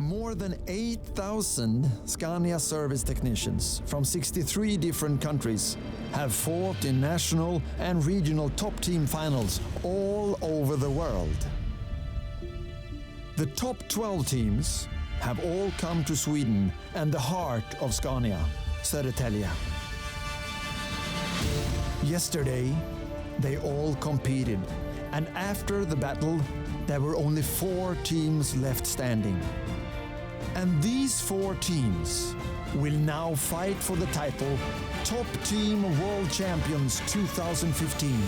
More than 8,000 Scania service technicians from 63 different countries have fought in national and regional top team finals all over the world. The top 12 teams have all come to Sweden and the heart of Scania, Södertälje. Yesterday, they all competed, and after the battle, there were only 4 teams left standing. And these 4 teams will now fight for the title Top Team World Champions 2015.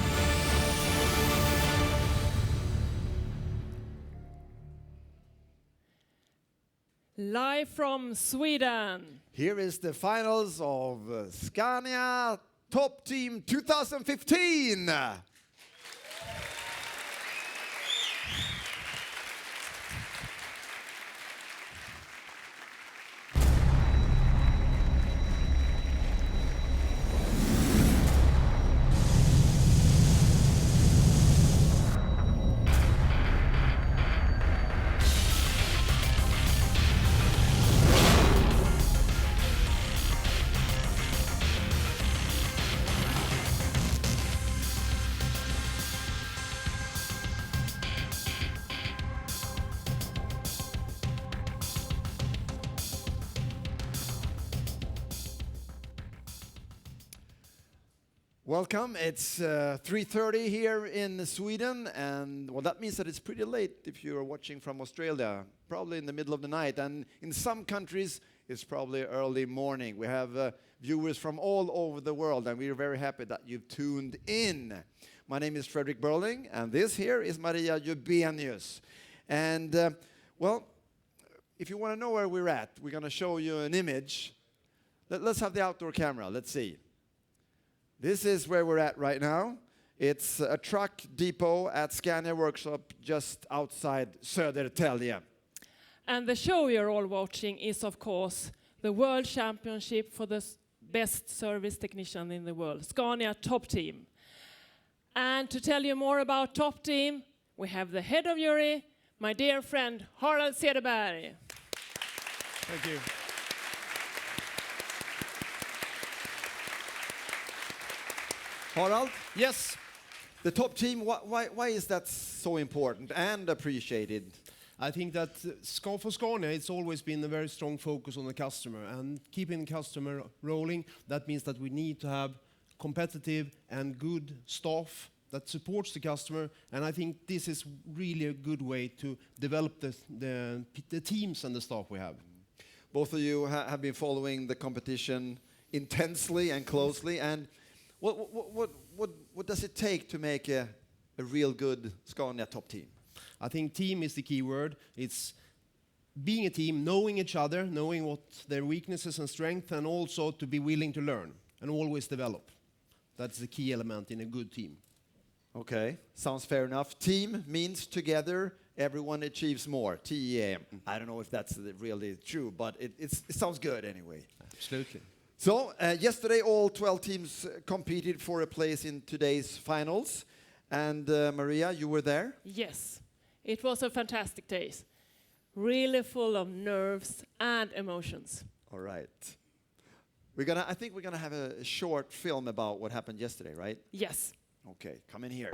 Live from Sweden. Here is the finals of Scania Top Team 2015. Welcome. It's 3:30 here in Sweden, and well, that means that it's pretty late if you're watching from Australia, probably in the middle of the night, and in some countries it's probably early morning. We have viewers from all over the world, and we're very happy that you've tuned in. My name is Fredrik Berling, and this here is Maria Jubenius. And well, if you want to know where we're at, we're going to show you an image. Let's have the outdoor camera. Let's see. This is where we're at right now. It's a truck depot at Scania workshop just outside Södertälje. And the show you're all watching is, of course, the World Championship for the best service technician in the world, Scania Top Team. And to tell you more about Top Team, we have the head of jury, my dear friend Harald Cederberg. Thank you. Harald? Yes. The top team, why is that so important and appreciated? I think that for Scania, it's always been a very strong focus on the customer, and keeping the customer rolling, that means that we need to have competitive and good staff that supports the customer, and I think this is really a good way to develop the teams and the staff we have. Both of you have been following the competition intensely and closely, and what does it take to make a real good Scania top team? I think team is the key word. It's being a team, knowing each other, knowing what their weaknesses and strengths, and also to be willing to learn and always develop. That's the key element in a good team. Okay, sounds fair enough. Team means together, everyone achieves more. TEAM. I don't know if that's really true, but it sounds good anyway. Absolutely. So, yesterday all 12 teams competed for a place in today's finals. And Maria, you were there? Yes, it was a fantastic day. Really full of nerves and emotions. All right. I think we're gonna have a short film about what happened yesterday, right? Yes. Okay, come in here.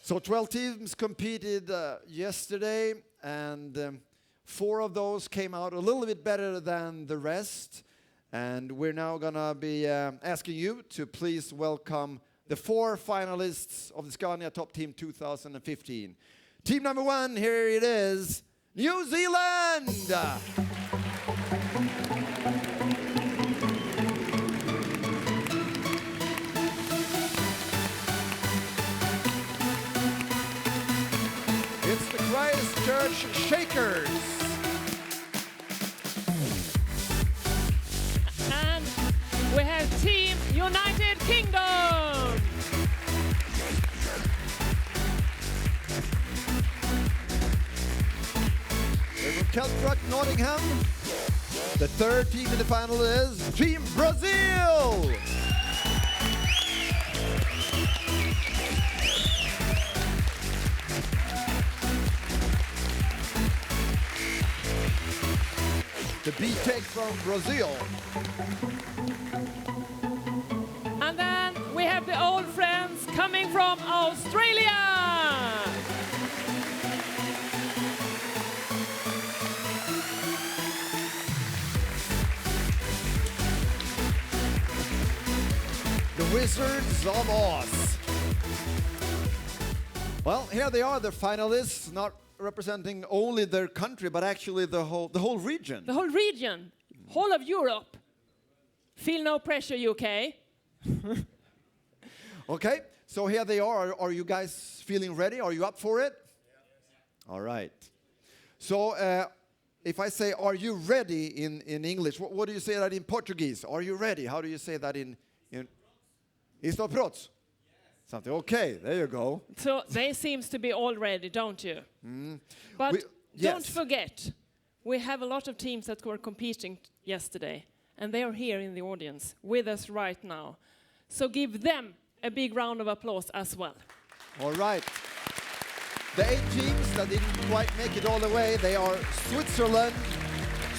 So 12 teams competed yesterday, and 4 of those came out a little bit better than the rest. And we're now going to be asking you to please welcome the 4 finalists of the Scania Top Team 2015. Team number 1, here it is, New Zealand! It's the Christchurch Shakers. Keltruck Nottingham. The third team in the final is Team Brazil. The B-Tech from Brazil. And then we have the old friends coming from Australia. The Wizards of Oz. Well, here they are, the finalists, not representing only their country, but actually the whole region. The whole region, whole of Europe. Feel no pressure, UK. Okay, so here they are. Are you guys feeling ready? Are you up for it? All right. So if I say, are you ready in English, what do you say that in Portuguese? Are you ready? How do you say that in Estou prontos? Something. Okay, there you go. So they seems to be all ready, don't you? But don't forget, we have a lot of teams that were competing yesterday, and they are here in the audience with us right now. So give them a big round of applause as well. All right. The 8 teams that didn't quite make it all the way, they are Switzerland,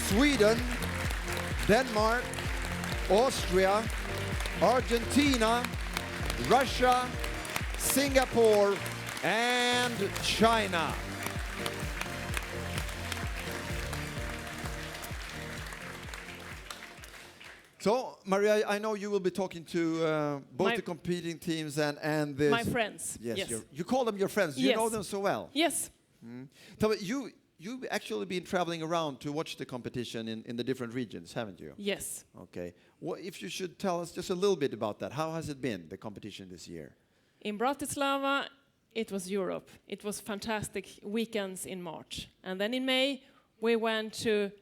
Sweden, Denmark, Austria, Argentina, Russia, Singapore, and China. So, Maria, I know you will be talking to both the competing teams and the... My friends, yes. You call them your friends. You know them so well. Yes. Tell me, you've actually been traveling around to watch the competition in the different regions, haven't you? Yes. Okay. What if you should tell us just a little bit about that? How has it been, the competition this year? In Bratislava, it was Europe. It was fantastic weekends in March. And then in May, we went to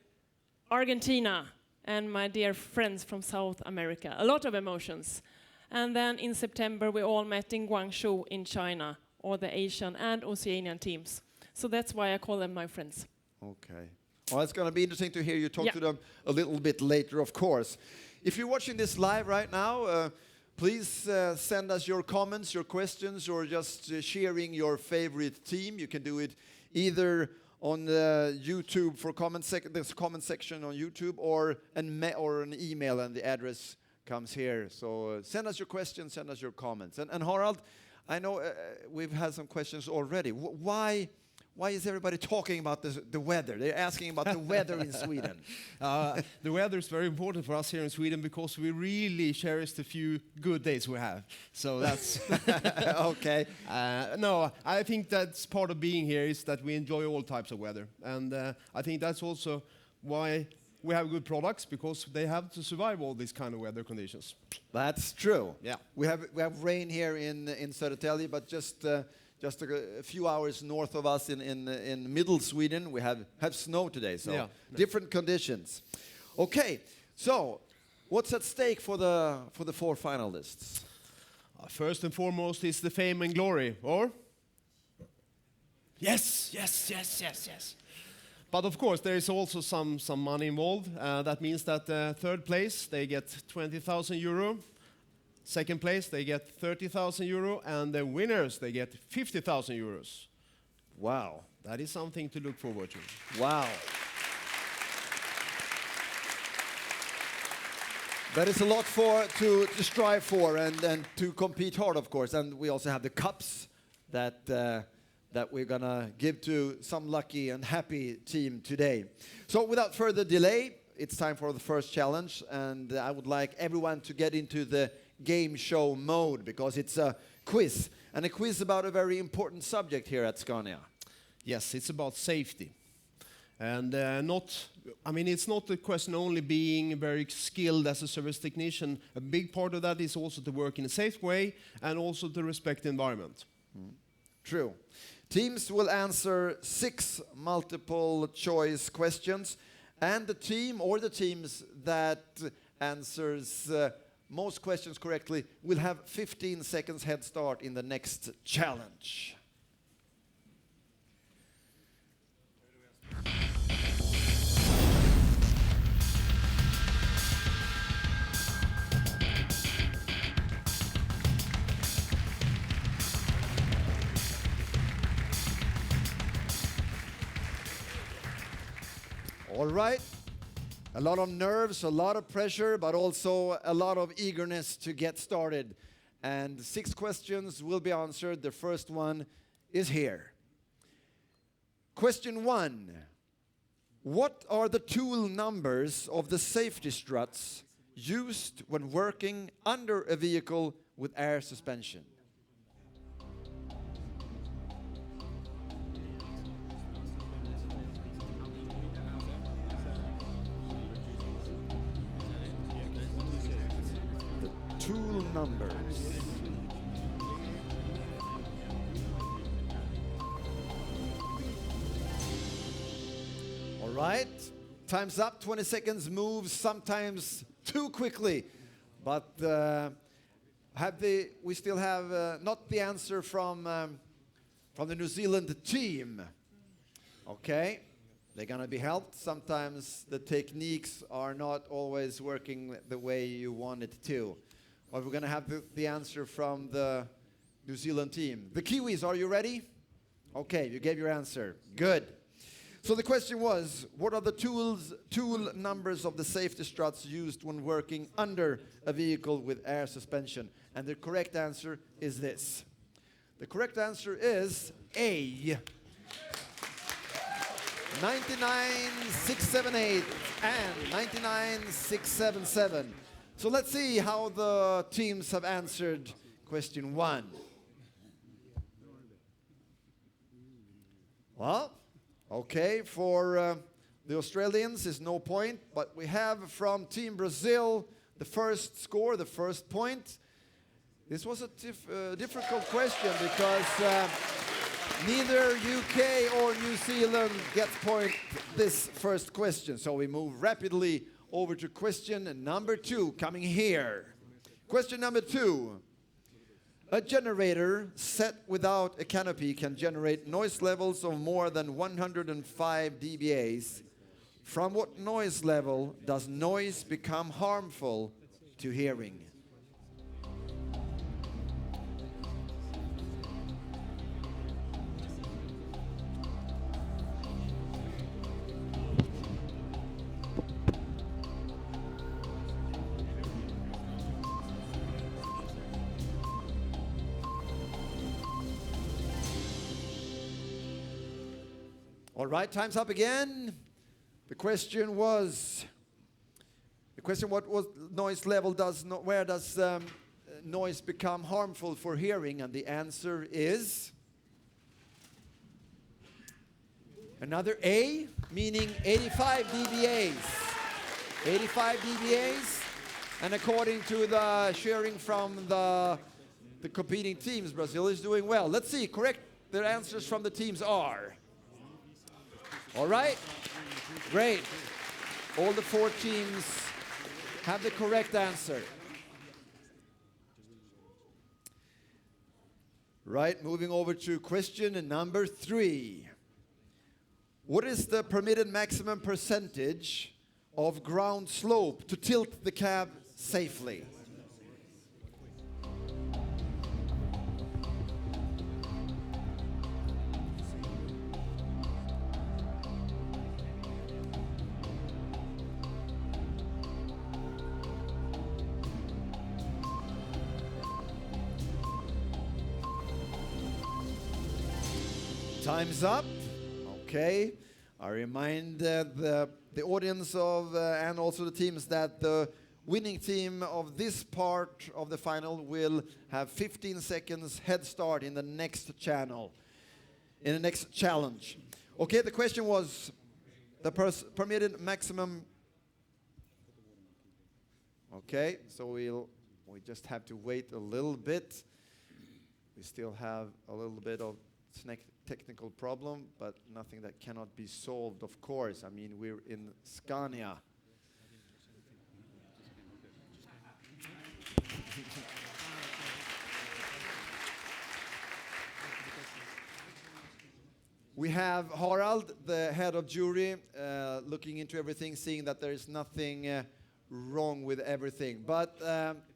Argentina and my dear friends from South America. A lot of emotions. And then in September, we all met in Guangzhou in China, or the Asian and Oceanian teams. So that's why I call them my friends. Okay. Well, it's going to be interesting to hear you talk to them a little bit later, of course. If you're watching this live right now, please send us your comments, your questions, or just sharing your favorite team. You can do it either on YouTube for the comment section on YouTube, or an email, and the address comes here. So send us your questions, send us your comments. And Harald, I know we've had some questions already. Why is everybody talking about the weather? They're asking about the weather in Sweden. The weather is very important for us here in Sweden because we really cherish the few good days we have. So that's okay. No, I think that's part of being here is that we enjoy all types of weather, and I think that's also why we have good products, because they have to survive all these kind of weather conditions. That's true. Yeah, we have rain here in Södertälje, but just a few hours north of us in middle Sweden, we have snow today, so different conditions. Okay, so what's at stake for the 4 finalists? First and foremost is the fame and glory, or? Yes. But of course, there is also some money involved. That means that third place, they get 20,000 euro. Second place, they get 30,000 euro, and the winners, they get 50,000 euros. Wow. That is something to look forward to. Wow. That is a lot to strive for and to compete hard, of course. And we also have the cups that we're going to give to some lucky and happy team today. So without further delay, it's time for the first challenge. And I would like everyone to get into the game show mode, because it's a quiz, and a quiz about a very important subject here at Scania. Yes, it's about safety. And it's not a question only being very skilled as a service technician. A big part of that is also to work in a safe way and also to respect the environment. True. Teams will answer 6 multiple choice questions, and the team or the teams that answers most questions correctly will have 15 seconds head start in the next challenge. All right. A lot of nerves, a lot of pressure, but also a lot of eagerness to get started. And 6 questions will be answered. The first one is here. Question 1. What are the tool numbers of the safety struts used when working under a vehicle with air suspension? Tool numbers. All right, time's up. 20 seconds moves sometimes too quickly, but we still have not the answer from the New Zealand team. Okay, they're gonna be helped. Sometimes the techniques are not always working the way you want it to. But we're going to have the answer from the New Zealand team. The Kiwis, are you ready? Okay, you gave your answer. Good. So the question was, what are the tool numbers of the safety struts used when working under a vehicle with air suspension? And the correct answer is this. The correct answer is A. 99678 and 99677. So let's see how the teams have answered question 1. Well, okay, for the Australians is no point, but we have from Team Brazil the first score, the first point. This was a difficult question because neither UK or New Zealand gets point this first question. So we move rapidly over to question number 2, coming here. Question number 2. A generator set without a canopy can generate noise levels of more than 105 dBAs. From what noise level does noise become harmful to hearing? All right, time's up again. The question was, what was noise level where does noise become harmful for hearing? And the answer is another A, meaning 85 dBAs. 85 dBAs. And according to the sharing from the competing teams, Brazil is doing well. Let's see, correct, the answers from the teams are. All right, great. All the 4 teams have the correct answer. Right, moving over to question number 3. What is the permitted maximum percentage of ground slope to tilt the cab safely? Time's up. Okay. I remind the audience of and also the teams that the winning team of this part of the final will have 15 seconds head start in the next channel, in the next challenge. Okay, the question was the permitted maximum. Okay, so we just have to wait a little bit. We still have a little bit of technical problem, but nothing that cannot be solved, of course. I mean, we're in Scania. We have Harald, the head of jury, looking into everything, seeing that there is nothing wrong with everything. But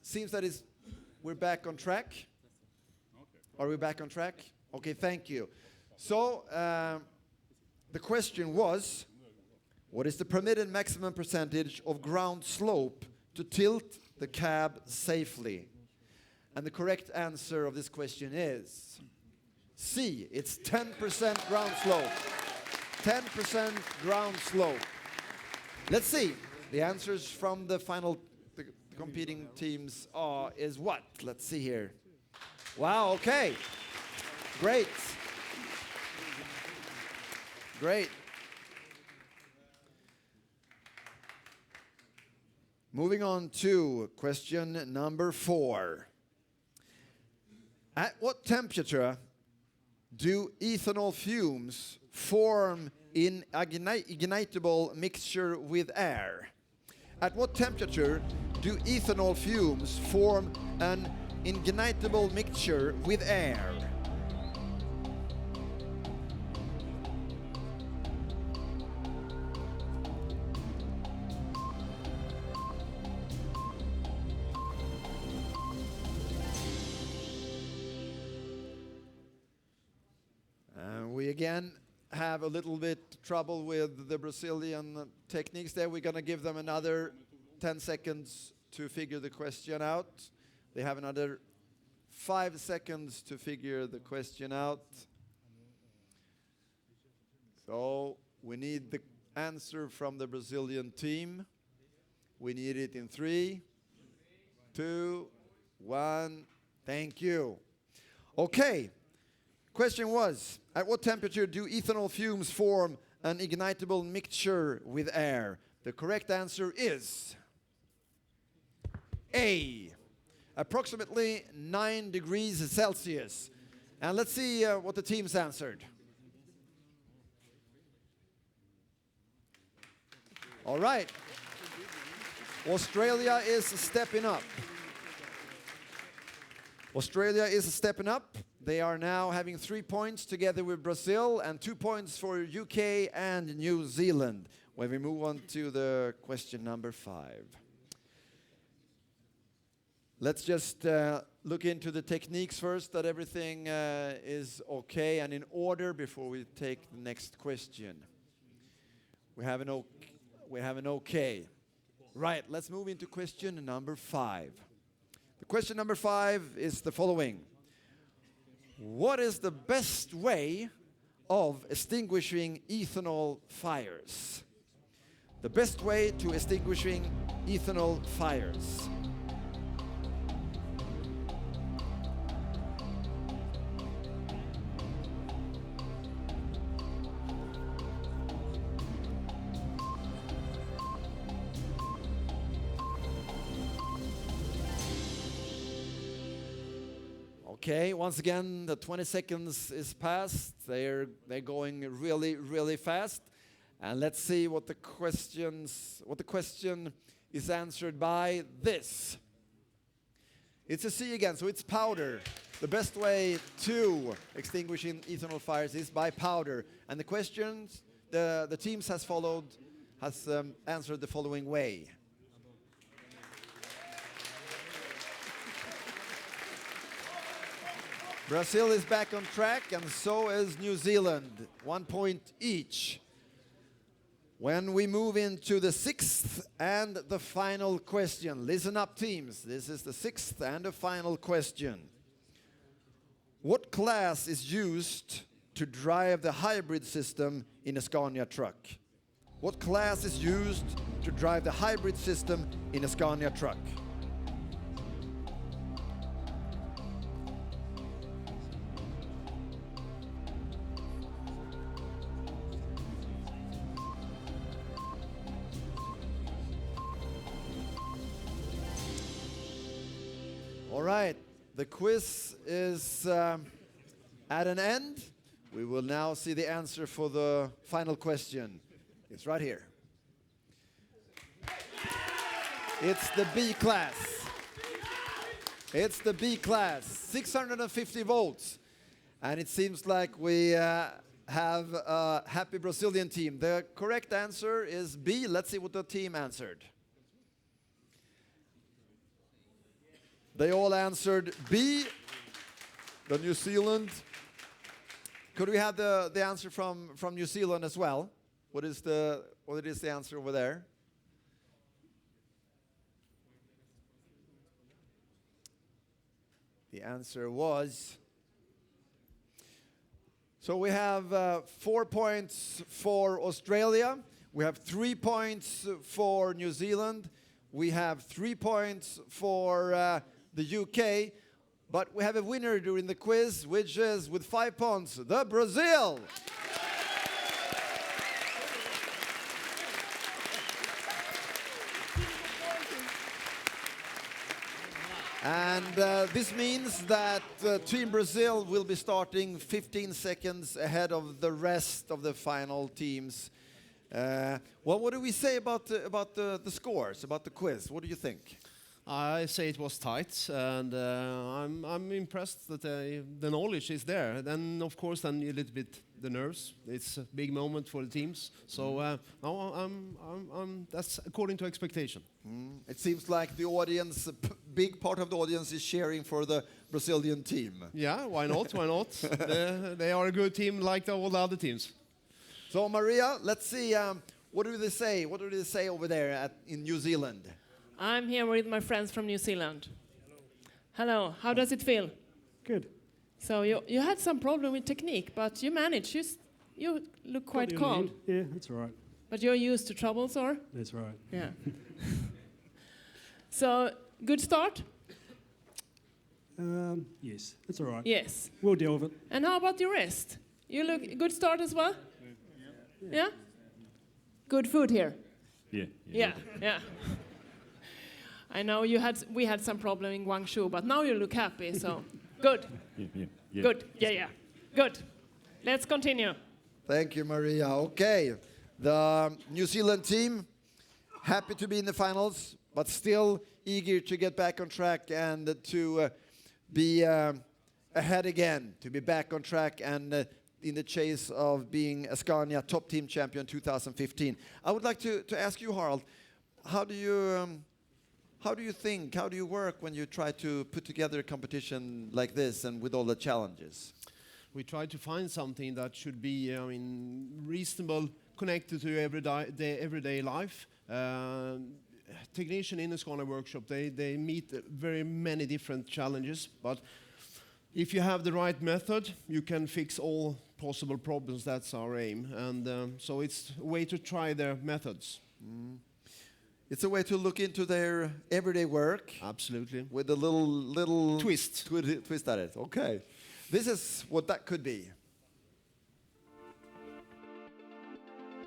seems that we're back on track. Are we back on track? Okay, thank you. So the question was, What is the permitted maximum percentage of ground slope to tilt the cab safely? And the correct answer of this question is C. It's 10% ground slope. 10% ground slope. Let's see. The answers from the competing teams is what? Let's see here. Wow, okay. Great. Great. Moving on to question number 4. At what temperature do ethanol fumes form in ignitable mixture with air? At what temperature do ethanol fumes form an ignitable mixture with air? We again have a little bit trouble with the Brazilian techniques there. We're going to give them another 10 seconds to figure the question out. They have another 5 seconds to figure the question out. So we need the answer from the Brazilian team. We need it in 3, 2, 1. Thank you. Okay. Question was, at what temperature do ethanol fumes form an ignitable mixture with air? The correct answer is A, approximately 9 degrees Celsius. And let's see what the teams answered. All right. Australia is stepping up. Australia is stepping up. They are now having 3 points together with Brazil and 2 points for UK and New Zealand. When we move on to the question number 5. Let's just look into the techniques first, that everything is okay and in order before we take the next question. We have an okay. Right, let's move into question number 5. The question number 5 is the following. What is the best way of extinguishing ethanol fires? The best way to extinguishing ethanol fires. Okay, once again, the 20 seconds is past. They're going really, really fast. And let's see what the question is answered by this. It's a C again, so it's powder. The best way to extinguishing ethanol fires is by powder. And the questions, the teams has answered the following way. Brazil is back on track, and so is New Zealand. 1 point each. When we move into the 6th and the final question, listen up, teams. This is the 6th and the final question. What class is used to drive the hybrid system in a Scania truck? What class is used to drive the hybrid system in a Scania truck? All right, the quiz is at an end. We will now see the answer for the final question. It's right here. It's the B class. It's the B class, 650 volts. And it seems like we have a happy Brazilian team. The correct answer is B. Let's see what the team answered. They all answered B, the New Zealand. Could we have the answer from New Zealand as well? What is the What is the answer over there? The answer was... So we have 4 points for Australia. We have 3 points for New Zealand. We have 3 points for the UK. But we have a winner during the quiz, which is, with 5 points, the Brazil. And this means that Team Brazil will be starting 15 seconds ahead of the rest of the final teams. Well, what do we say about the scores, about the quiz? What do you think? I say it was tight, and I'm impressed that the knowledge is there. Then, of course, then a little bit the nerves. It's a big moment for the teams. So now that's according to expectation. It seems like the audience, a big part of the audience is cheering for the Brazilian team. Yeah, why not? Why not? They are a good team like all the other teams. So, Maria, let's see. What do they say? What do they say over there in New Zealand? I'm here with my friends from New Zealand. Hello. How does it feel? Good. So you had some problem with technique, but you managed. You look quite calm. Yeah, that's all right. But you're used to troubles, or? That's right. Yeah. So, good start? Yes, that's all right. Yes. We'll deal with it. And how about the rest? You look good start as well? Yeah? Good food here? Yeah. I know we had some problem in Guangzhou, but now you look happy, so good. Yeah. Good. Yeah. Good. Let's continue. Thank you, Maria. Okay, the New Zealand team, happy to be in the finals, but still eager to get back on track and to be ahead again, to be back on track and in the chase of being a Scania top team champion 2015. I would like to ask you, Harald, how do you think, how do you work when you try to put together a competition like this and with all the challenges? We try to find something that should be reasonable, connected to everyday life. Technician in the Scania workshop, they meet very many different challenges, but if you have the right method, you can fix all possible problems. That's our aim, and so it's a way to try their methods. It's a way to look into their everyday work. Absolutely. With a little Twist. Twist at it. Okay. This is what that could be.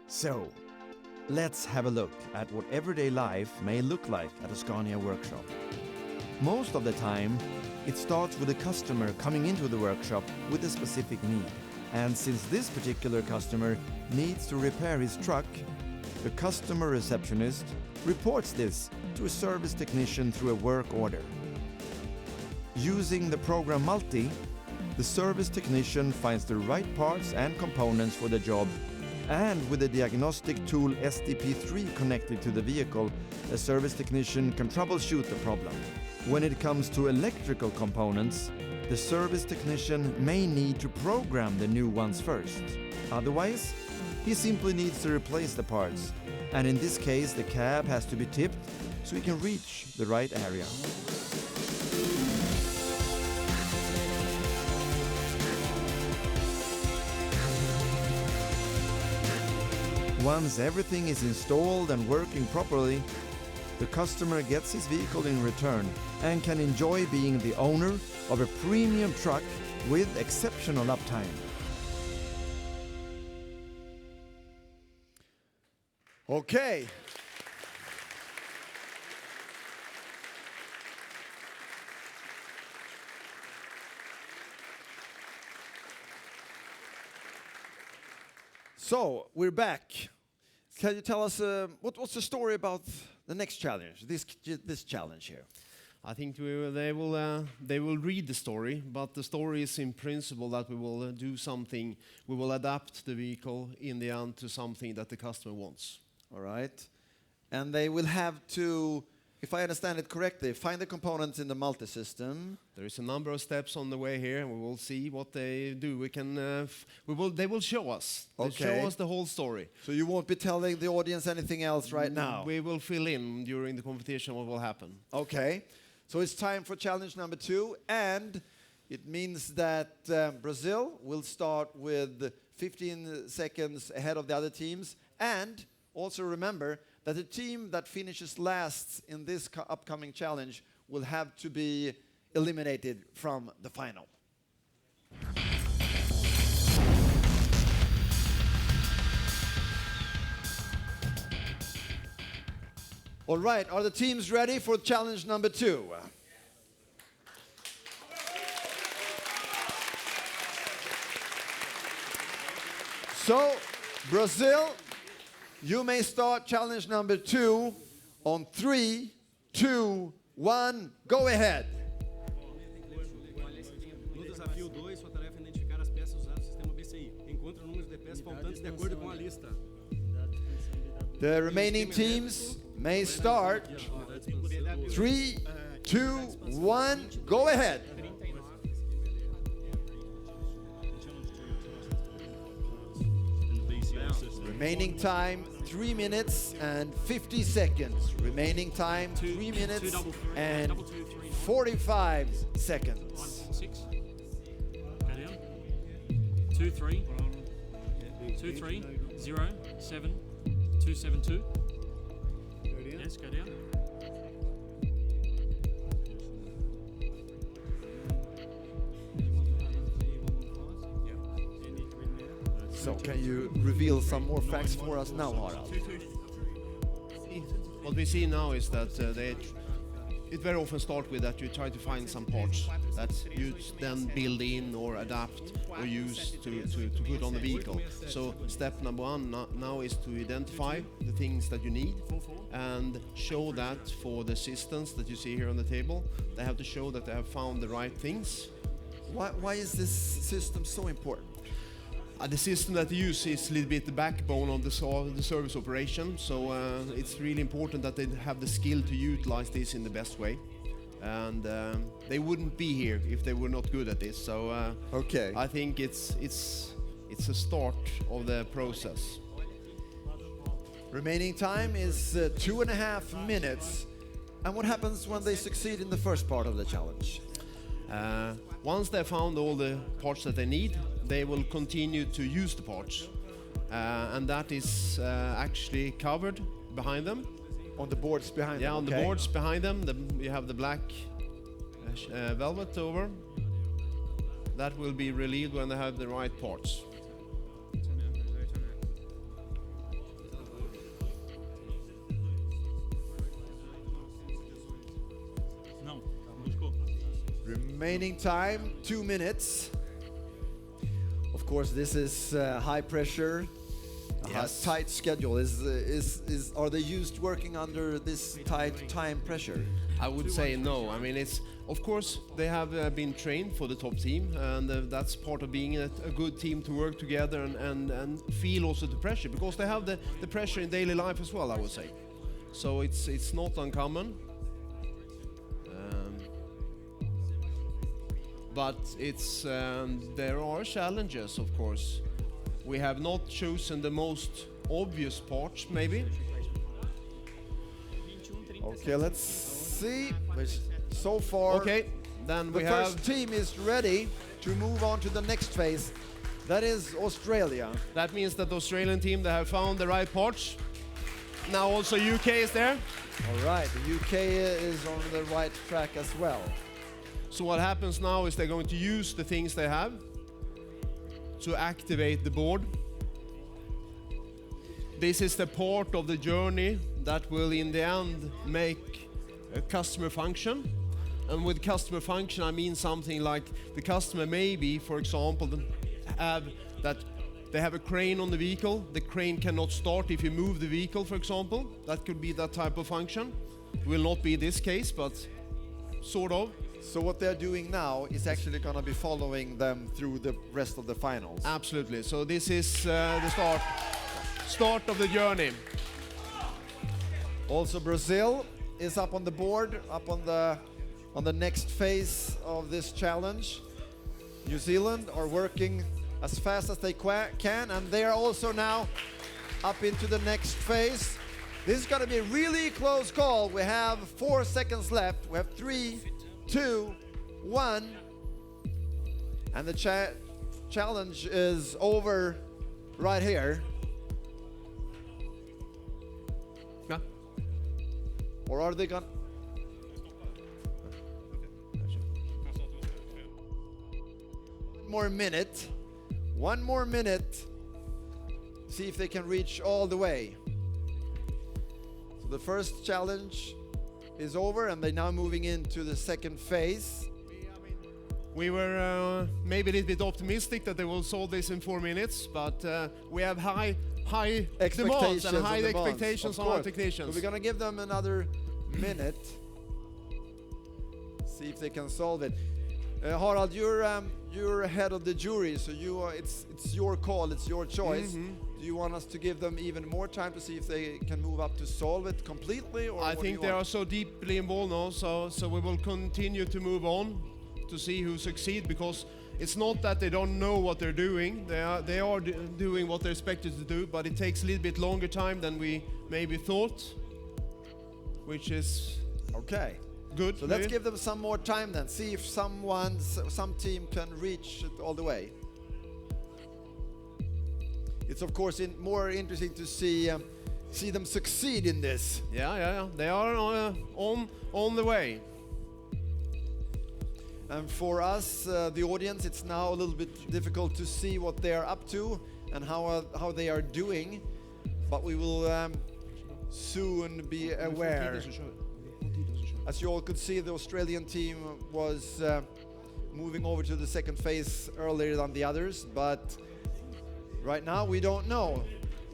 So, let's have a look at what everyday life may look like at a Scania workshop. Most of the time, it starts with a customer coming into the workshop with a specific need. And since this particular customer needs to repair his truck, the customer receptionist reports this to a service technician through a work order. Using the program Multi, the service technician finds the right parts and components for the job, and with the diagnostic tool SDP3 connected to the vehicle, a service technician can troubleshoot the problem. When it comes to electrical components, the service technician may need to program the new ones first. Otherwise, he simply needs to replace the parts, and in this case the cab has to be tipped so he can reach the right area. Once everything is installed and working properly, the customer gets his vehicle in return and can enjoy being the owner of a premium truck with exceptional uptime. Okay. So, we're back. Can you tell us what's the story about the next challenge, this challenge here? I think they will read the story, but the story is in principle that we will do something. We will adapt the vehicle in the end to something that the customer wants. All right. And they will have to if I understand it correctly, find the components in the multi-system. There is a number of steps on the way here, and we will see what they do. We can, they will show us. They Okay. show us the whole story. So you won't be telling the audience anything else right now? We will fill in during the competition what will happen. Okay. So it's time for challenge number 2, and it means that Brazil will start with 15 seconds ahead of the other teams. And also remember that the team that finishes last in this upcoming challenge will have to be eliminated from the final. All right, are the teams ready for challenge number 2? So, Brazil, you may start challenge number 2 on 3, 2, 1, go ahead. No desafio 2, sua tarefa é identificar as peças usadas no sistema BCI. Encontre o número de peças faltantes de acordo com a lista. The remaining teams may start. 3, 2, 1, go ahead. Remaining time 3 minutes and 50 seconds. Remaining time 3 minutes and 45 seconds. 6. Go down. 2 3. 2 3 0 7 2 7 2. Yes, go down. So can you reveal some more facts for us now, Harald? What we see now is that it very often starts with that you try to find some parts that you then build in or adapt or use to put on the vehicle. So step number 1 now is to identify the things that you need and show that for the assistants that you see here on the table. They have to show that they have found the right things. Why is this system so important? The system that you use is a little bit the backbone of the service operation, so it's really important that they have the skill to utilize this in the best way. And they wouldn't be here if they were not good at this. So Okay. I think it's a start of the process. Remaining time is 2.5 minutes. And what happens when they succeed in the first part of the challenge? Once they found all the parts that they need, they will continue to use the parts. And that is actually covered behind them. On the boards behind Yeah, them, on the okay. boards behind them, you have the black velvet over. That will be relieved when they have the right parts. Não, buscou. Remaining time 2 minutes. Of course, this is high pressure, Yes. tight schedule. Are they used working under this tight time pressure? I would say no. I mean, it's of course they have been trained for the top team, and that's part of being a good team to work together and feel also the pressure, because they have the pressure in daily life as well, I would say. So it's not uncommon. But it's there are challenges, of course. We have not chosen the most obvious parts, maybe. Okay, let's see. So far, Okay, then the we first have. team is ready to move on to the next phase. That is Australia. That means that the Australian team, they have found the right parts. Now also UK is there. All right, the UK is on the right track as well. So what happens now is they're going to use the things they have to activate the board. This is the part of the journey that will in the end make a customer function. And with customer function, I mean something like the customer maybe, for example, they have a crane on the vehicle. The crane cannot start if you move the vehicle, for example. That could be that type of function. It will not be this case, but sort of. So what they're doing now is actually going to be following them through the rest of the finals. Absolutely. So this is the start of the journey. Also Brazil, is up on the board, up on the next phase of this challenge. New Zealand are working as fast as they can, and they are also now up into the next phase. This is going to be a really close call. We have 4 seconds left. We have 3, 2, 1, and the challenge is over right here. Yeah. Or are they going? One more minute. See if they can reach all the way. So the first challenge is over, and they're now moving into the second phase. We were maybe a little bit optimistic that they will solve this in 4 minutes, but we have high demands and high expectations on our technicians. So we're going to give them another minute. See if they can solve it. Harald, you're head of the jury, so it's your call, it's your choice. Do you want us to give them even more time to see if they can move up to solve it completely? Or I think they are so deeply involved now, so we will continue to move on to see who succeed, because it's not that they don't know what they're doing. They are doing what they're expected to do, but it takes a little bit longer time than we maybe thought, which is okay. Good. So let's give them some more time then. See if some team can reach it all the way. It's of course more interesting to see them succeed in this. Yeah. They are on the way. And for us, the audience, it's now a little bit difficult to see what they are up to and how they are doing. But we will soon be aware. As you all could see, the Australian team was moving over to the second phase earlier than the others, but right now we don't know.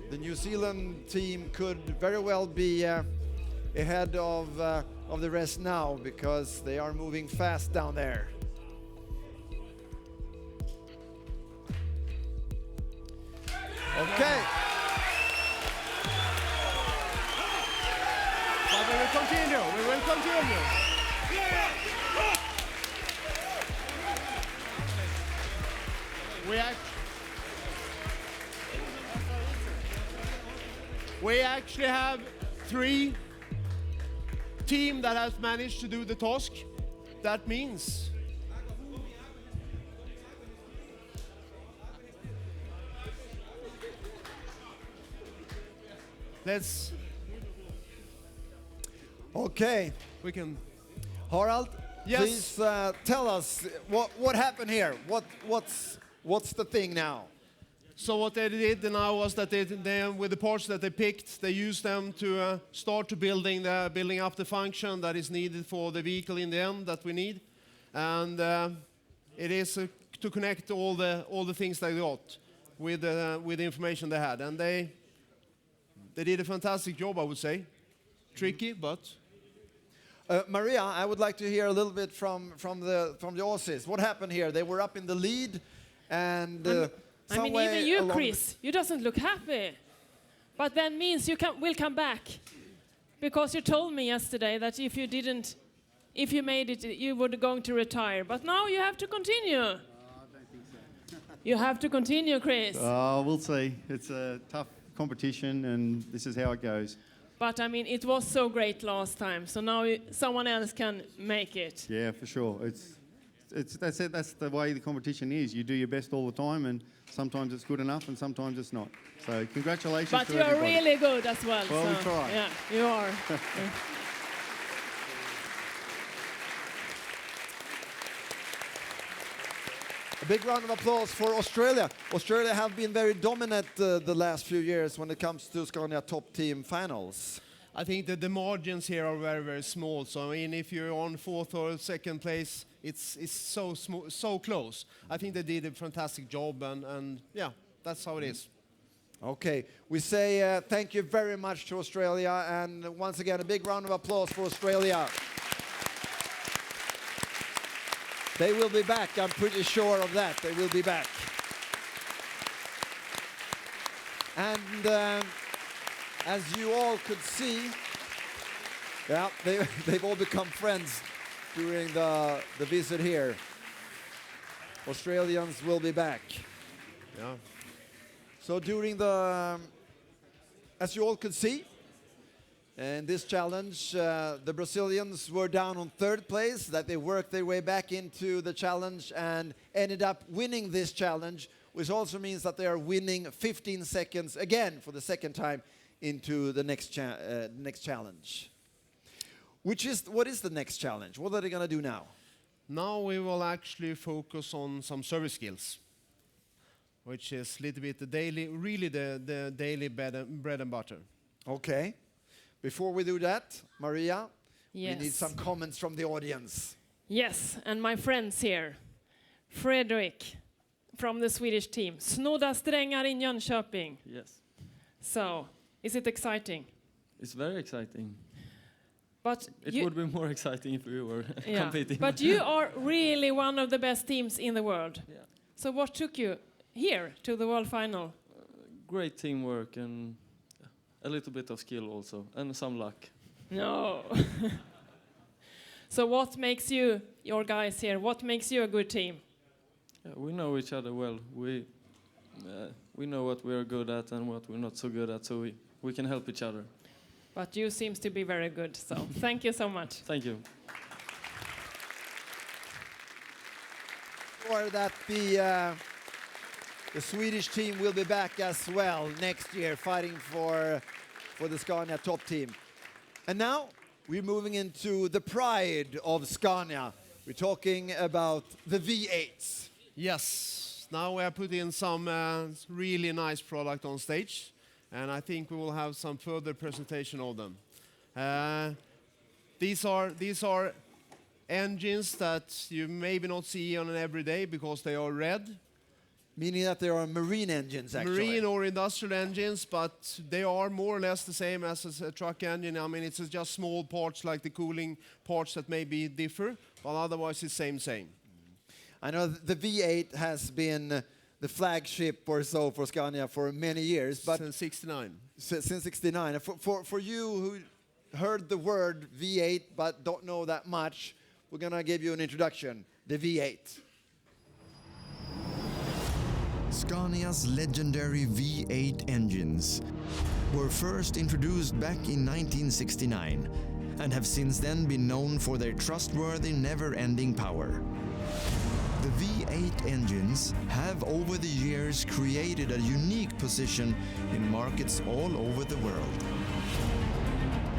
The New Zealand team could very well be ahead of the rest now, because they are moving fast down there. Okay. But we will continue. We actually have 3 teams that has managed to do the task. That means Okay. we can. Harald, Yes. please tell us what happened here. What's the thing now? So what they did now was that they with the parts that they picked, they used them to start to building up the function that is needed for the vehicle in the end that we need, and it is to connect all the things they got with the information they had, and they did a fantastic job, I would say. Tricky, but. Maria, I would like to hear a little bit from the Aussies. What happened here? They were up in the lead, and I mean, even you, Chris, you doesn't look happy. But that means will come back, because you told me yesterday that if you made it, you were going to retire. But now you have to continue. I don't think so. You have to continue, Chris. We'll see. It's a tough competition, and this is how it goes. But I mean, it was so great last time, so now someone else can make it. Yeah, for sure. That's it. That's the way the competition is. You do your best all the time, and sometimes it's good enough, and sometimes it's not. So congratulations But to you are everybody. really good as well. Well, so, we try. Yeah, you are. A big round of applause for Australia. Australia have been very dominant the last few years when it comes to Scania top team finals. I think that the margins here are very, very small. So I mean, if you're on 4th or 2nd place, it's so close. I think they did a fantastic job, and yeah, that's how it is. Okay, we say thank you very much to Australia, and once again a big round of applause for Australia. They will be back, I'm pretty sure of that. They will be back. And as you all could see, Yeah, they've all become friends during the visit here. Australians will be back. Yeah. So during as you all could see, in this challenge, the Brazilians were down on third place, that they worked their way back into the challenge and ended up winning this challenge, which also means that they are winning 15 seconds again for the second time into the next challenge. What is the next challenge? What are they going to do now? Now we will actually focus on some service skills, which is a little bit the daily bread and butter. Okay. Before we do that, Maria, Yes. we need some comments from the audience. Yes, and my friends here. Fredrik from the Swedish team. Snodda strängar in Jönköping. Yes, So, is it exciting? it's very exciting. But It you, would be more exciting if we were yeah. competing. But you are really one of the best teams in the world. Yeah. So what took you here to the world final? Great teamwork and a little bit of skill also, and some luck. No. So what makes you, your guys here, what makes you a good team? Yeah, we know each other well. We know what we are good at and what we're not so good at, so we can help each other. But you seems to be very good, so thank you so much. Thank you. Or that the Swedish team will be back as well next year, fighting for the Scania top team. And now we're moving into the pride of Scania. We're talking about the V8s. Yes, now we have put in some really nice product on stage, and I think we will have some further presentation of them. These are engines that you maybe not see on an everyday because they are red. Meaning that there are marine engines, actually. Marine or industrial engines, but they are more or less the same as a truck engine. I mean, it's just small parts like the cooling parts that maybe differ, but otherwise it's same. I know the V8 has been the flagship or so for Scania for many years, but Since '69. since '69. For you who heard the word V8 but don't know that much, we're gonna give you an introduction. The V8. Scania's legendary V8 engines were first introduced back in 1969 and have since then been known for their trustworthy, never-ending power. The V8 engines have over the years created a unique position in markets all over the world.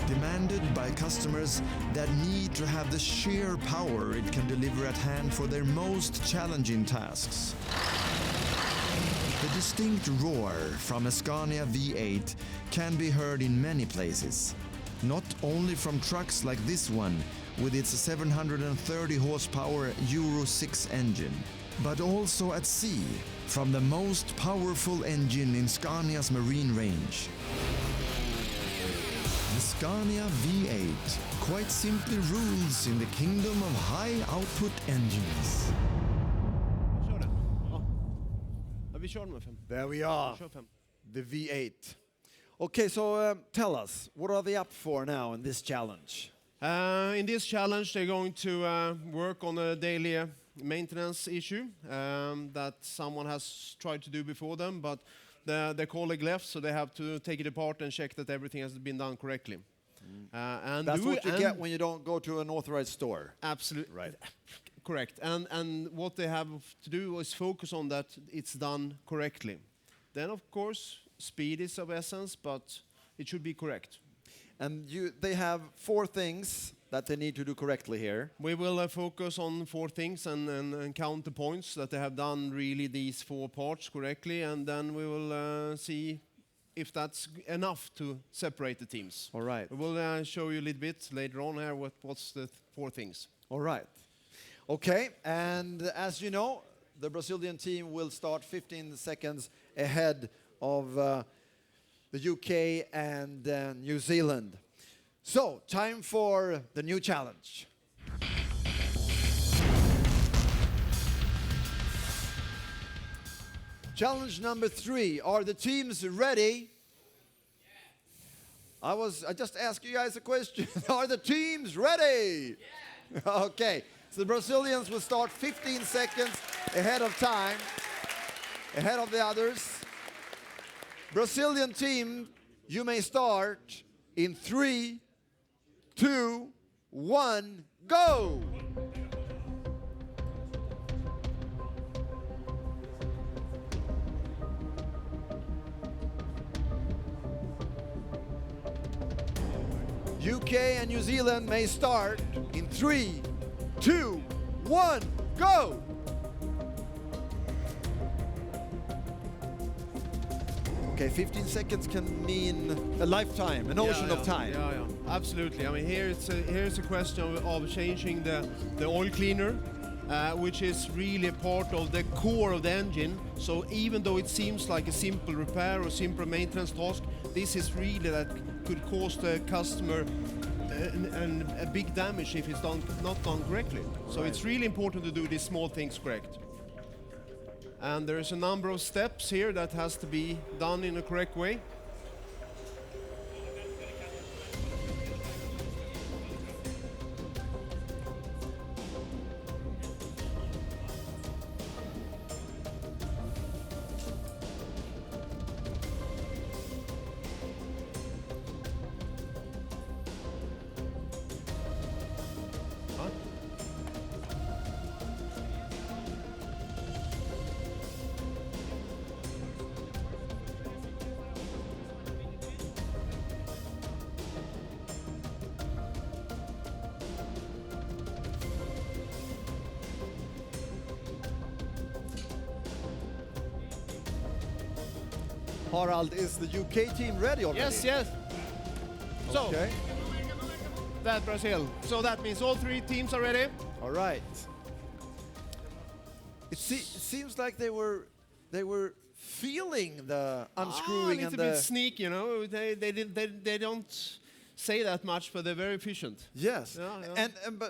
Demanded by customers that need to have the sheer power it can deliver at hand for their most challenging tasks. The distinct roar from a Scania V8 can be heard in many places, not only from trucks like this one with its 730 horsepower Euro 6 engine, but also at sea from the most powerful engine in Scania's marine range. The Scania V8 quite simply rules in the kingdom of high-output engines. Kör den. Ja, vi kör med 5. There we are, Kör 5. the V8. Okay, so tell us, what are they up for now in this challenge? In this challenge, they're going to work on a daily maintenance issue that someone has tried to do before them, but their colleague left, so they have to take it apart and check that everything has been done correctly. And That's what you get when you don't go to an authorized store. Absolutely. Right. Correct. And what they have to do is focus on that it's done correctly. Then, of course, speed is of essence, but it should be correct. And they have 4 things that they need to do correctly here. We will focus on 4 things and count the points that they have done really these 4 parts correctly, and then we will see if that's enough to separate the teams. All right. We will show you a little bit later on here what's the 4 things. All right. Okay, and as you know, the Brazilian team will start 15 seconds ahead of the UK and New Zealand. So, time for the new challenge. Challenge number 3. Are the teams ready? I just asked you guys a question. Are the teams ready? Okay. So the Brazilians will start 15 seconds ahead of time, ahead of the others. Brazilian team, you may start in 3, 2, 1, go! UK and New Zealand may start in 3, 2, 1, go! Okay, 15 seconds can mean a lifetime, an ocean of time. Yeah, absolutely. I mean, here's a question of changing the oil cleaner, which is really a part of the core of the engine. So even though it seems like a simple repair or simple maintenance task, this is really that could cause the customer a big damage if it's not done correctly. So it's really important to do these small things correct. And there's a number of steps here that has to be done in a correct way. Harald, is the UK team ready already? Yes. So, Okay. that Brazil. So that means all three teams are ready. All right. It seems like they were feeling the unscrewing a and little bit the sneaky, you know. They don't say that much, but they're very efficient. yes. Yeah.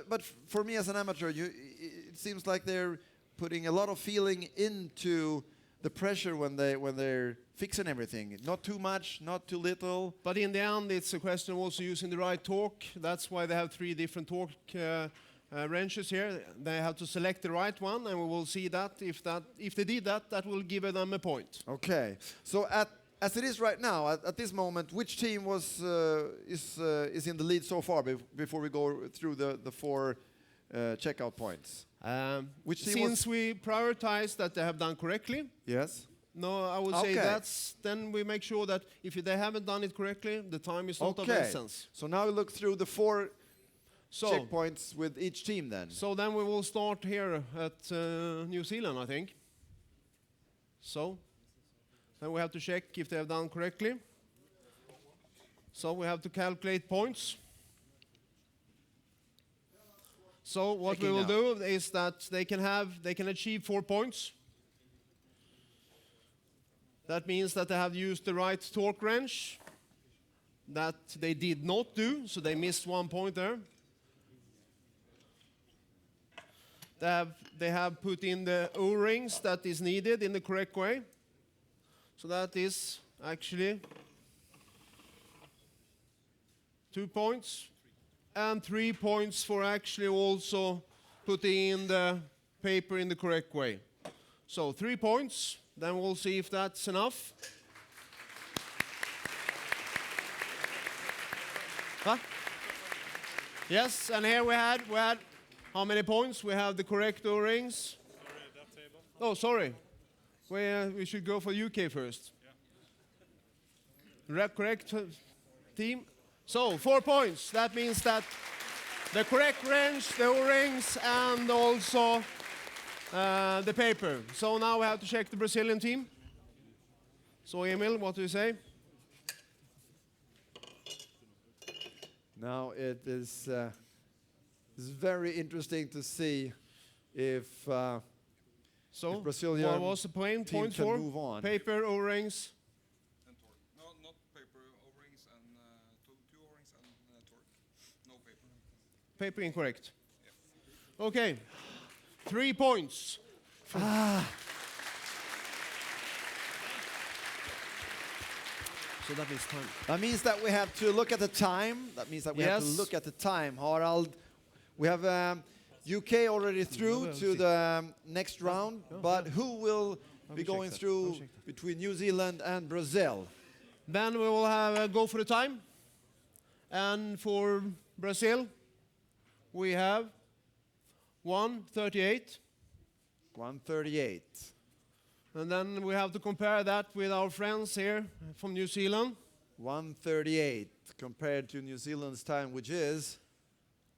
But for me as an amateur, it seems like they're putting a lot of feeling into the pressure when they're fixing everything. Not too much, not too little. But in the end, it's a question of also using the right torque. That's why they have 3 different torque wrenches here. They have to select the right one, and we will see that if they did that, that will give them a point. Okay. So as it is right now, at this moment, which team is in the lead so far before we go through the 4 checkout points? Which team Since we prioritize that they have done correctly, Yes. no, I would say Okay. then we make sure that if they haven't done it correctly, the time is not of essence. So now we look through the 4 So, checkpoints with each team then. so then we will start here at New Zealand, I think. So, then we have to check if they have done correctly. So we have to calculate points. So what we Checking will now. do is that they can achieve 4 points. That means that they have used the right torque wrench. That they did not do, so they missed 1 point there. They have put in the O-rings that is needed in the correct way. So that is actually 2 points. And 3 points for actually also putting in the paper in the correct way. So 3 points, then we'll see if that's enough. Huh? Yes, and here we had how many points? We have the correct O-rings. Oh, sorry. We should go for UK first. Correct team. So 4 points. That means that the correct wrench, the O-rings, and also the paper. So now we have to check the Brazilian team. So Emil, what do you say? Now it is it's very interesting to see if So Brazilian what was the point team can for? move on. Paper, O-rings. And torque. No, not paper, O-rings and two O-rings and torque. No paper. Paper incorrect. Okay. 3 points. So So that means time. That means that we have to look at the time. That means that we have to Yes. look at the time. Harald, we have UK already through well, to see. the next round, but who will be check going that. through I'll check that. between New Zealand and Brazil? Then we will have a go for the time. And for Brazil, we have 1:38. 1:38. And then we have to compare that with our friends here from New Zealand. 1:38 compared to New Zealand's time, which is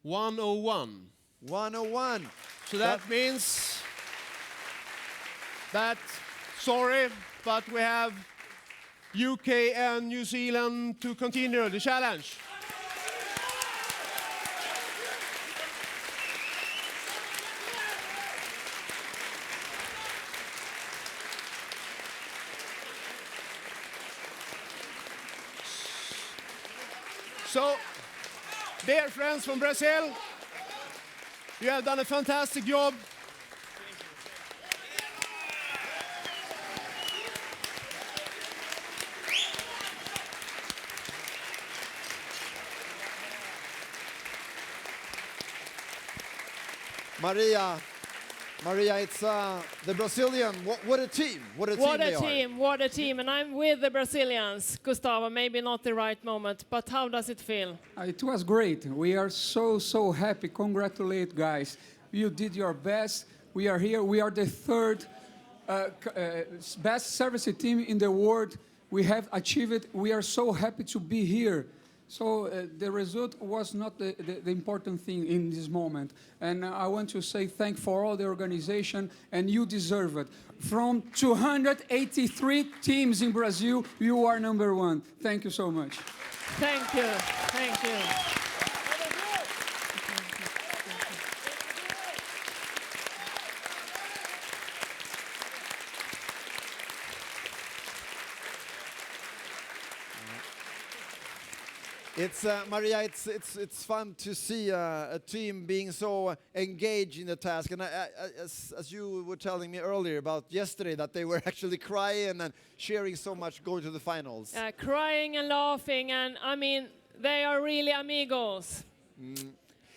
1:01. 1:01. So that means that, sorry, but we have UK and New Zealand to continue the challenge. So, dear friends from Brazil, you have done a fantastic job. Maria, it's the Brazilian. What a team! What a team What they a are. team, what a team. And I'm with the Brazilians. Gustavo, maybe not the right moment, but how does it feel? It was great. We are so happy. Congratulate, guys. You did your best. We are here. We are the third best service team in the world. We have achieved it. We are so happy to be here. So the result was not the important thing in this moment. And I want to say thank for all the organization, and you deserve it. From 283 teams in Brazil, you are number one. Thank you so much. Thank you, thank you. It's Maria. It's fun to see a team being so engaged in the task. And as you were telling me earlier about yesterday, that they were actually crying and cheering so much going to the finals. Crying and laughing, and I mean, they are really amigos.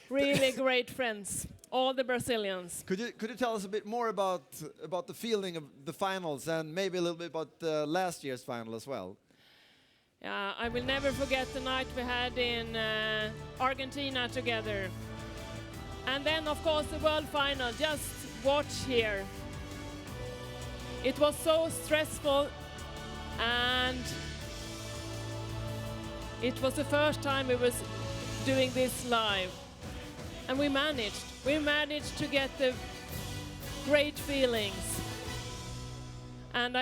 Really great friends, all the Brazilians. Could you tell us a bit more about the feeling of the finals, and maybe a little bit about last year's final as well? Yeah, I will never forget the night we had in Argentina together. And then, of course, the world final. Just watch here. It was so stressful, and it was the first time we was doing this live. And we managed. We managed to get the great feelings. And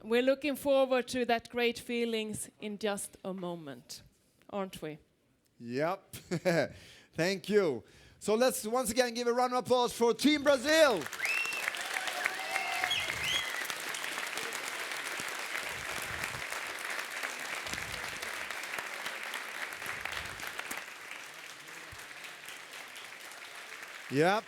we're looking forward to that great feelings in just a moment, aren't we? Yep. Thank you. So let's once again give a round of applause for Team Brazil. Yep.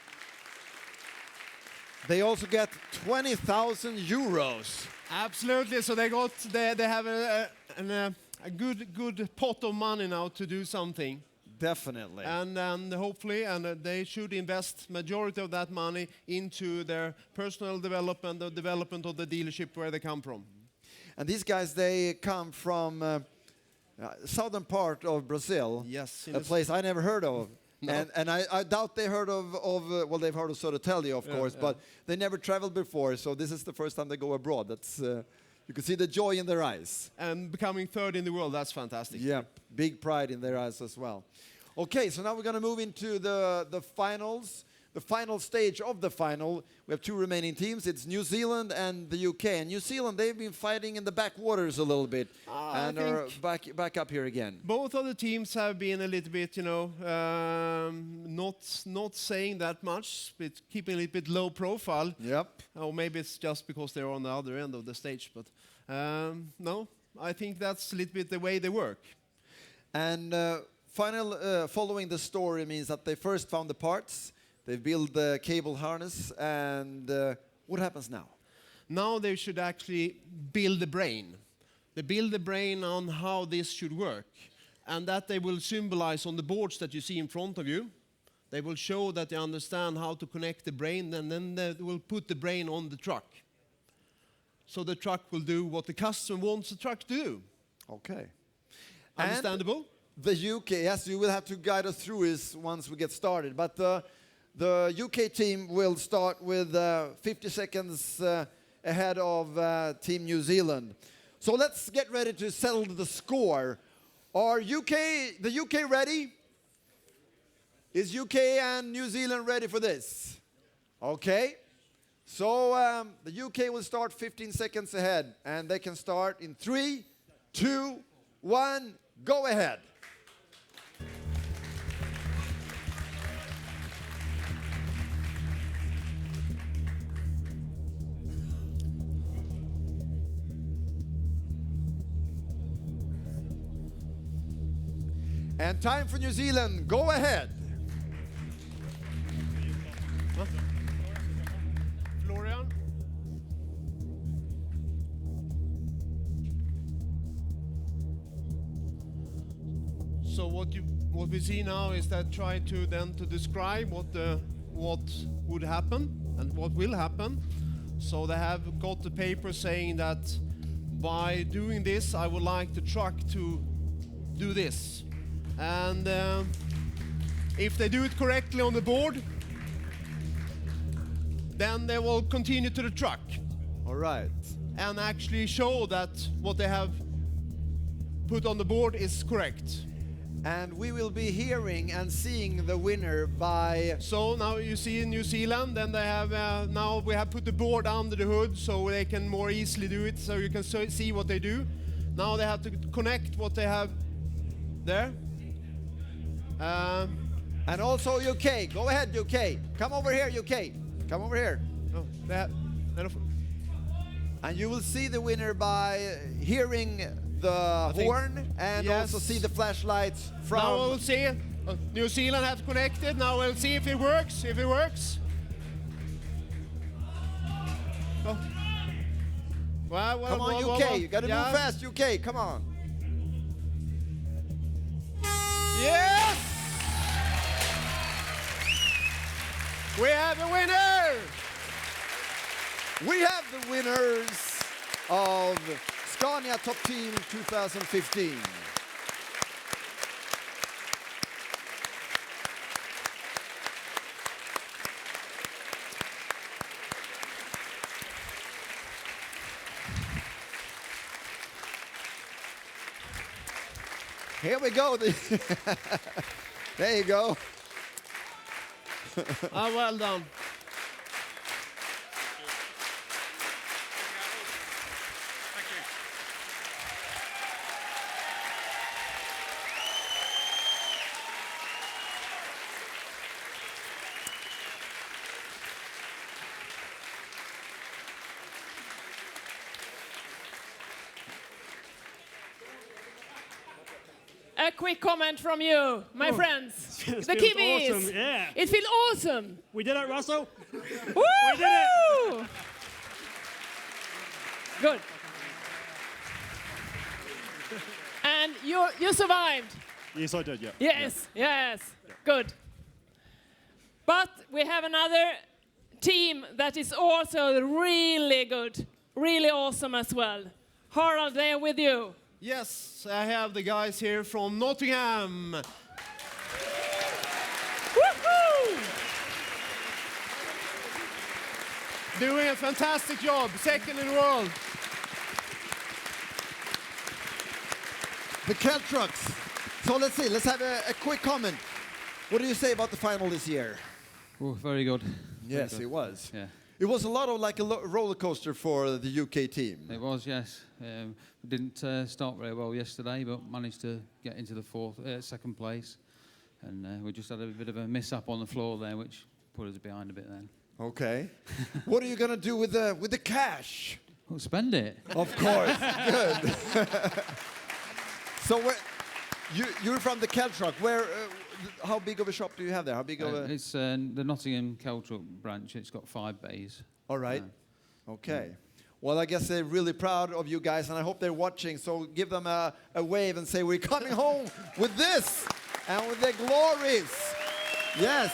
They also get 20,000 euros. Absolutely. So they have a good pot of money now to do something. Definitely. And hopefully, they should invest majority of that money into their personal development, the development of the dealership where they come from. And these guys, they come from southern part of Brazil. Yes. A place I never heard of. No. And I doubt they heard of well, they've heard of Södertälje, of course, but they never traveled before, so this is the first time they go abroad. That's you can see the joy in their eyes. And becoming third in the world, that's fantastic. Yeah, big pride in their eyes as well. Okay, so now we're going to move into the finals. The final stage of the final. We have two remaining teams. It's New Zealand and the UK. And New Zealand, they've been fighting in the backwaters a little bit and are back up here again. Both of the teams have been a little bit, not saying that much, but keeping a little bit low profile. Yep. Or maybe it's just because they're on the other end of the stage. But no, I think that's a little bit the way they work. And following the story means that they first found the parts. They build the cable harness, and what happens now? Now they should actually build the brain. They build the brain on how this should work. And that they will symbolize on the boards that you see in front of you. They will show that they understand how to connect the brain, and then they will put the brain on the truck. So the truck will do what the customer wants the truck to do. Okay. Understandable? The UK, yes, you will have to guide us through this once we get started. But the UK team will start with 50 seconds ahead of Team New Zealand. So let's get ready to settle the score. Are the UK ready? Is UK and New Zealand ready for this? Okay. So the UK will start 15 seconds ahead, and they can start in 3, 2, 1, go ahead. And time for New Zealand, go ahead. Florian? So what we see now is that try to describe what would happen and what will happen. So they have got the paper saying that by doing this, I would like the truck to do this. And if they do it correctly on the board, then they will continue to the truck. All right. And actually show that what they have put on the board is correct. And we will be hearing and seeing the winner by... So now you see in New Zealand, then they have, now we have put the board under the hood so they can more easily do it, so you can see what they do. Now they have to connect what they have there. And also UK, go ahead UK. Come over here UK, come over here. Oh, and you will see the winner by hearing the horn and yes. also see the flashlights from... Now we'll see. New Zealand has connected. Now we'll see if it works. If it works. Oh. Come on, UK. You got to move fast, UK. Come on. Yes! We have a winner! We have the winners of Scania Top Team 2015. Here we go. There you go. Well done. A quick comment from you, my friends. It The feels Kiwis. awesome, yeah. It feels awesome. We did it, Russell. Woo! We did it. Good. And you survived. Yes, I did, yeah. Yes, yes. Good. But we have another team that is also really good, really awesome as well. Harald, they are with you. Yes, I have the guys here from Nottingham. Woohoo! Doing a fantastic job, second in the world. The Kel Trucks. So let's see, let's have a quick comment. What do you say about the final this year? Oh, very good. Yes, very good. it was. Yeah. It was a lot of like a roller coaster for the UK team. It was, yes. We didn't start very well yesterday, but managed to get into the second place. And we just had a bit of a miss-up on the floor there, which put us behind a bit then. Okay. What are you going to do with the cash? Well, spend it. Of course. Good. So you're from the Kel Truck. Where? How big of a shop do you have there? How big of a? It's the Nottingham Kel Truck branch. It's got 5 bays. All right. Okay. Well, I guess they're really proud of you guys, and I hope they're watching. So give them a wave and say, we're coming home with this and with the glories. Yes.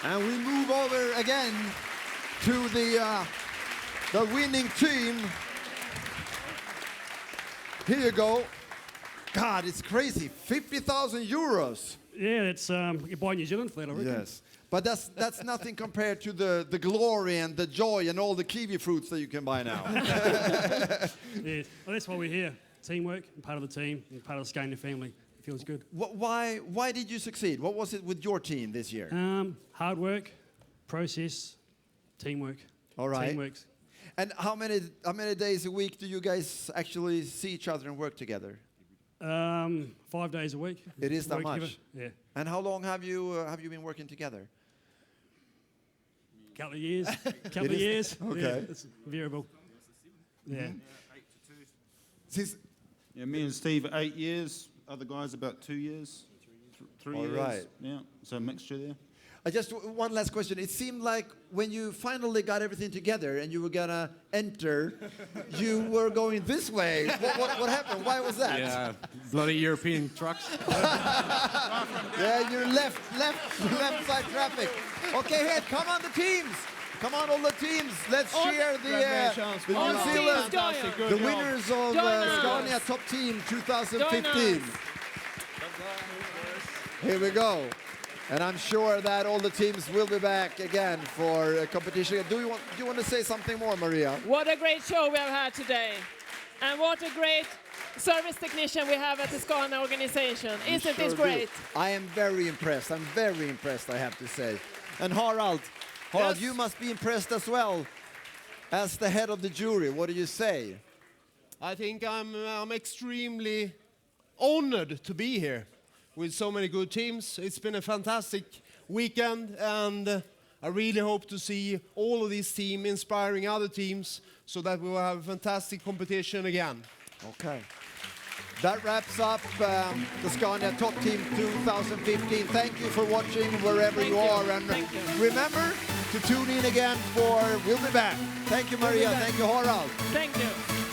And we move over again to the winning team. Here you go. God, it's crazy. 50,000 euros. Yeah, it's you buy New Zealand for that, I reckon. Yes. But that's nothing compared to the glory and the joy and all the kiwi fruits that you can buy now. Yeah, well, that's why we're here. Teamwork, and part of the team, and part of the Scania family. It feels good. Why did you succeed? What was it with your team this year? Hard work, process, teamwork. All right. Teamworks. And how many days a week do you guys actually see each other and work together? 5 days a week. It is that Work much? together. Yeah. And how long have you been working together? Couple of years. Couple It of is- years. okay. Yeah, it's variable. Yeah. Since Yeah, me and Steve 8 years. Other guys about 2 years, 3 All years. right. Yeah, so a mixture there. One last question. It seemed like when you finally got everything together and you were gonna enter, you were going this way. What happened? Why was that? Yeah, bloody European trucks. Yeah, you're left side traffic. Okay, Head, come on the teams. Come on, all the teams. Let's cheer the New All the teams, Zealand, join us. the winners of Join us. Scania Top Team Join 2015. us. Here we go. And I'm sure that all the teams will be back again for a competition. Do you want to say something more, Maria? What a great show we have had today. And what a great service technician we have at the Scania organization. Isn't this Sure great? do. I am very impressed. I'm very impressed, I have to say. And Harald, Yes. you must be impressed as well as the head of the jury. What do you say? I think I'm extremely honored to be here with so many good teams. It's been a fantastic weekend, and I really hope to see all of these teams inspiring other teams so that we will have a fantastic competition again. Okay. That wraps up the Scania Top Team 2015. Thank you for watching wherever you are. And remember to tune in again for We'll Be Back. Thank you, Maria. Thank you, Harald. Thank you.